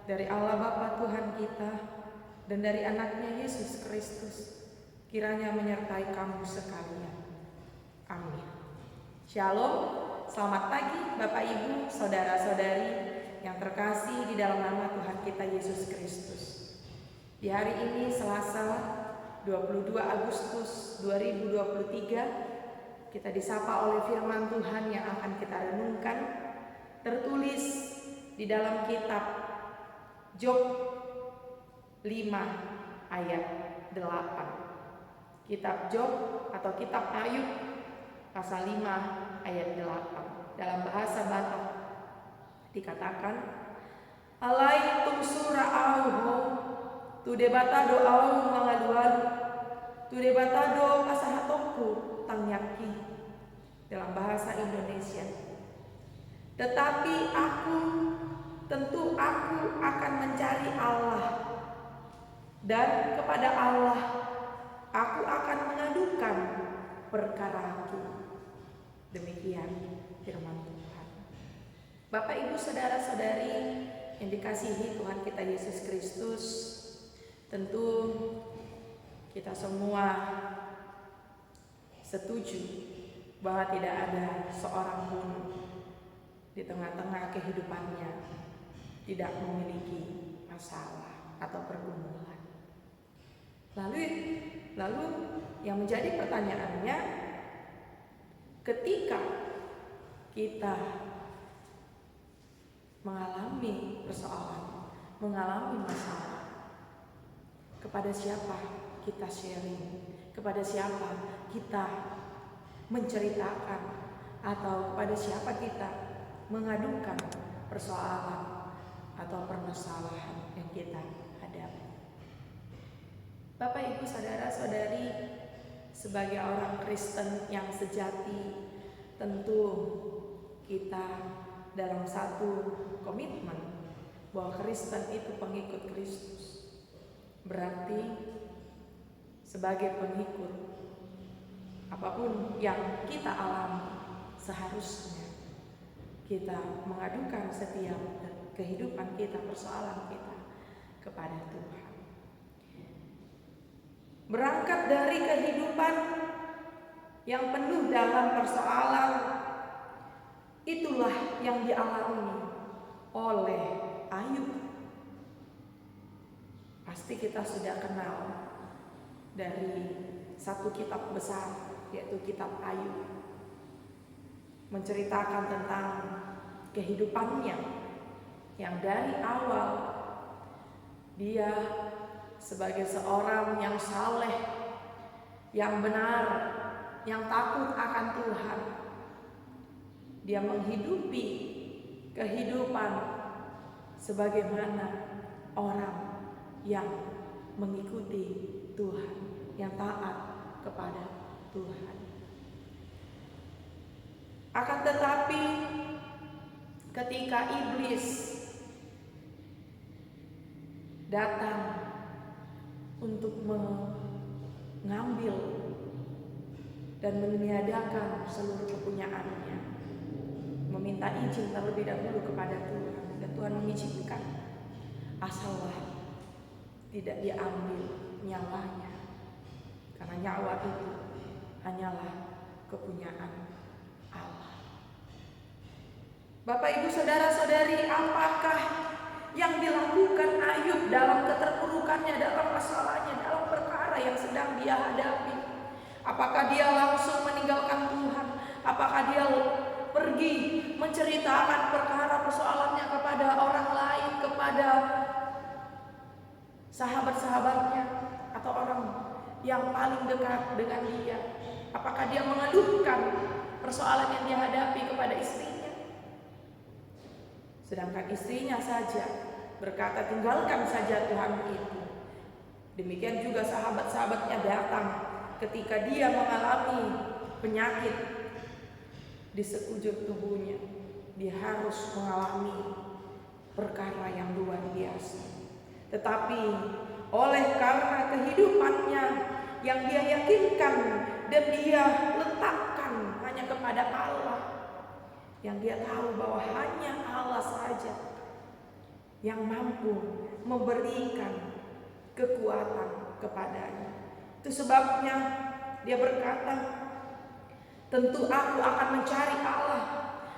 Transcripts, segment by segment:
dari Allah Bapa Tuhan kita dan dari anaknya Yesus Kristus kiranya menyertai kamu sekalian. Amin. Shalom, selamat pagi Bapak Ibu, saudara-saudari yang terkasih di dalam nama Tuhan kita Yesus Kristus. Di hari ini Selasa 22 Agustus 2023 kita disapa oleh firman Tuhan yang akan kita renungkan, tertulis di dalam kitab Job 5 ayat 8. Kitab Job atau kitab Ayub pasal 5 ayat 8. Dalam bahasa Batak dikatakan, alai tumsura auho tude batado au mangaduan tude batado kasahatoku tangyaki. Dalam bahasa Indonesia, tetapi tentu aku akan mencari Allah, dan kepada Allah aku akan mengadukan perkaraku. Demikian firman Tuhan. Bapak Ibu saudara-saudari yang dikasihi Tuhan kita Yesus Kristus, tentu kita semua setuju bahwa tidak ada seorang pun di tengah-tengah kehidupannya tidak memiliki masalah atau pergumulan. Lalu yang menjadi pertanyaannya, ketika kita mengalami persoalan, mengalami masalah, kepada siapa kita sharing, kepada siapa kita menceritakan, atau kepada siapa kita mengadukan persoalan atau permasalahan yang kita hadapi. Bapak Ibu saudara-saudari, sebagai orang Kristen yang sejati, tentu kita dalam satu komitmen bahwa Kristen itu pengikut Kristus. Berarti sebagai pengikut, apapun yang kita alami, seharusnya kita mengadukan setiap kehidupan kita, persoalan kita kepada Tuhan. Berangkat dari kehidupan yang penuh dalam persoalan, itulah yang dialami oleh Ayub. Pasti kita sudah kenal dari satu kitab besar, yaitu kitab Ayub, menceritakan tentang kehidupannya yang dari awal dia sebagai seorang yang saleh, yang benar, yang takut akan Tuhan. Dia menghidupi kehidupan sebagaimana orang yang mengikuti Tuhan, yang taat kepada Tuhan. Akan tetapi ketika iblis datang untuk mengambil dan meniadakan seluruh kepunyaannya, meminta izin terlebih dahulu kepada Tuhan, dan Tuhan mengizinkan, asallah tidak diambil nyawanya, karena nyawa itu hanyalah kepunyaan Allah. Bapak Ibu saudara-saudari, apakah yang dilakukan Ayub dalam keterpurukannya, dalam masalahnya, dalam perkara yang sedang dia hadapi? Apakah dia langsung meninggalkan Tuhan? Apakah dia pergi menceritakan perkara persoalannya kepada orang lain, kepada sahabat-sahabatnya, atau orang yang paling dekat dengan dia? Apakah dia mengeluhkan persoalan yang dia hadapi kepada istrinya? Sedangkan istrinya saja berkata, tinggalkan saja Tuhan itu. Demikian juga sahabat-sahabatnya datang ketika dia mengalami penyakit di sekujur tubuhnya. Dia harus mengalami perkara yang luar biasa. Tetapi oleh karena kehidupannya yang dia yakinkan dan dia letakkan hanya kepada Allah, yang dia tahu bahwa hanya Allah saja yang mampu memberikan kekuatan kepadanya. Itu sebabnya dia berkata, tentu aku akan mencari Allah.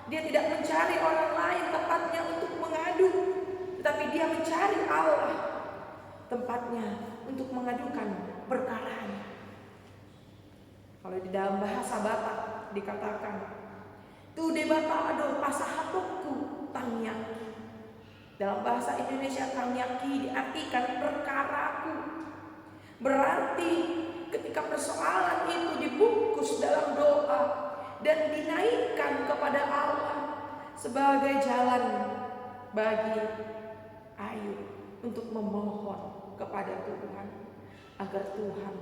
Dia tidak mencari orang lain tempatnya untuk mengadu, tetapi dia mencari Allah tempatnya untuk mengadukan perkaranya. Kalau di dalam bahasa Batak dikatakan, tu debatado pasahatokku tangyaki. Dalam bahasa Indonesia tangyaki diartikan perkaraku. Berarti ketika persoalan itu dibungkus dalam doa dan dinaikkan kepada Allah sebagai jalan bagi Ayub untuk memohon kepada Tuhan agar Tuhan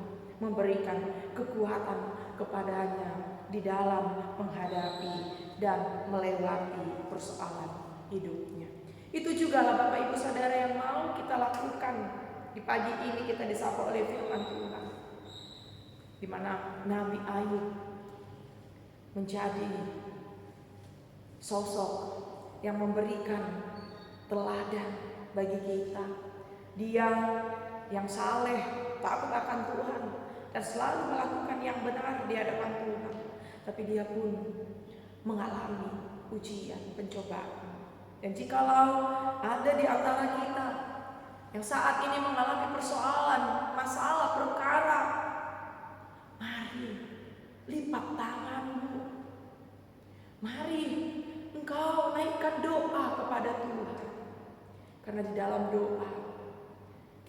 memberikan kekuatan kepadanya di dalam menghadapi dan melewati persoalan hidupnya. Itu juga lah Bapak Ibu Saudara yang mau kita lakukan di pagi ini. Kita disapa oleh firman Tuhan, di mana Nabi Ayub menjadi sosok yang memberikan teladan bagi kita. Dia yang saleh, takut akan Tuhan, dan selalu melakukan yang benar di hadapan Tuhan. Tapi dia pun mengalami ujian, pencobaan. Dan jikalau ada di antara kita yang saat ini mengalami persoalan, masalah, perkara, mari lipat tanganmu. Mari engkau naikkan doa kepada Tuhan. Karena di dalam doa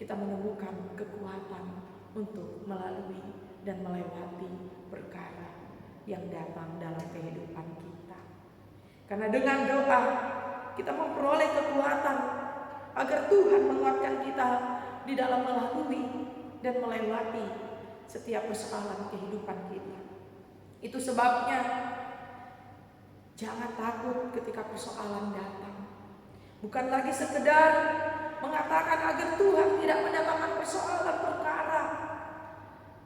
kita menemukan kekuatan untuk melalui dan melewati perkara yang datang dalam kehidupan kita. Karena dengan doa kita memperoleh kekuatan agar Tuhan menguatkan kita di dalam melalui dan melewati setiap persoalan kehidupan kita. Itu sebabnya jangan takut ketika persoalan datang. Bukan lagi sekedar mengatakan agar Tuhan tidak mendatangkan persoalan perkara,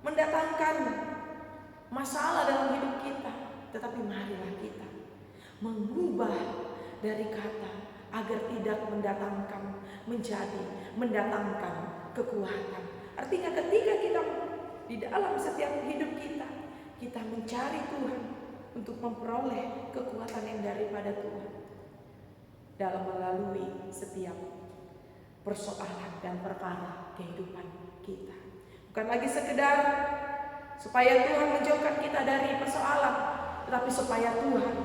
mendatangkan masalah dalam hidup kita, tetapi marilah kita mengubah dari kata agar tidak mendatangkan kekuatan. Artinya ketika kita di dalam setiap hidup kita mencari Tuhan untuk memperoleh kekuatan yang daripada Tuhan dalam melalui setiap persoalan dan perkara kehidupan kita. Bukan lagi sekedar supaya Tuhan menjauhkan kita dari persoalan, tetapi supaya Tuhan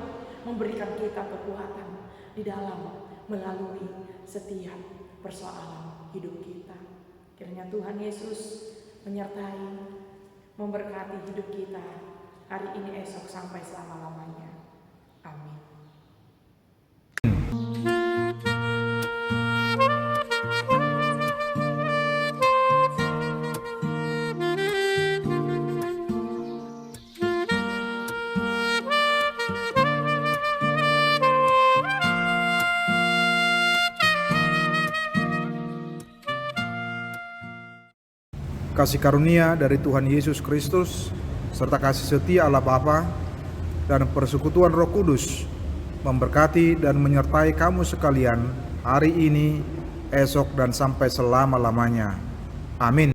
memberikan kita kekuatan di dalam melalui setiap persoalan hidup kita. Kiranya Tuhan Yesus menyertai, memberkati hidup kita hari ini, esok, sampai selama-lamanya. Amin. Kasih karunia dari Tuhan Yesus Kristus serta kasih setia Allah Bapa dan persekutuan Roh Kudus memberkati dan menyertai kamu sekalian hari ini, esok, dan sampai selama-lamanya. Amin.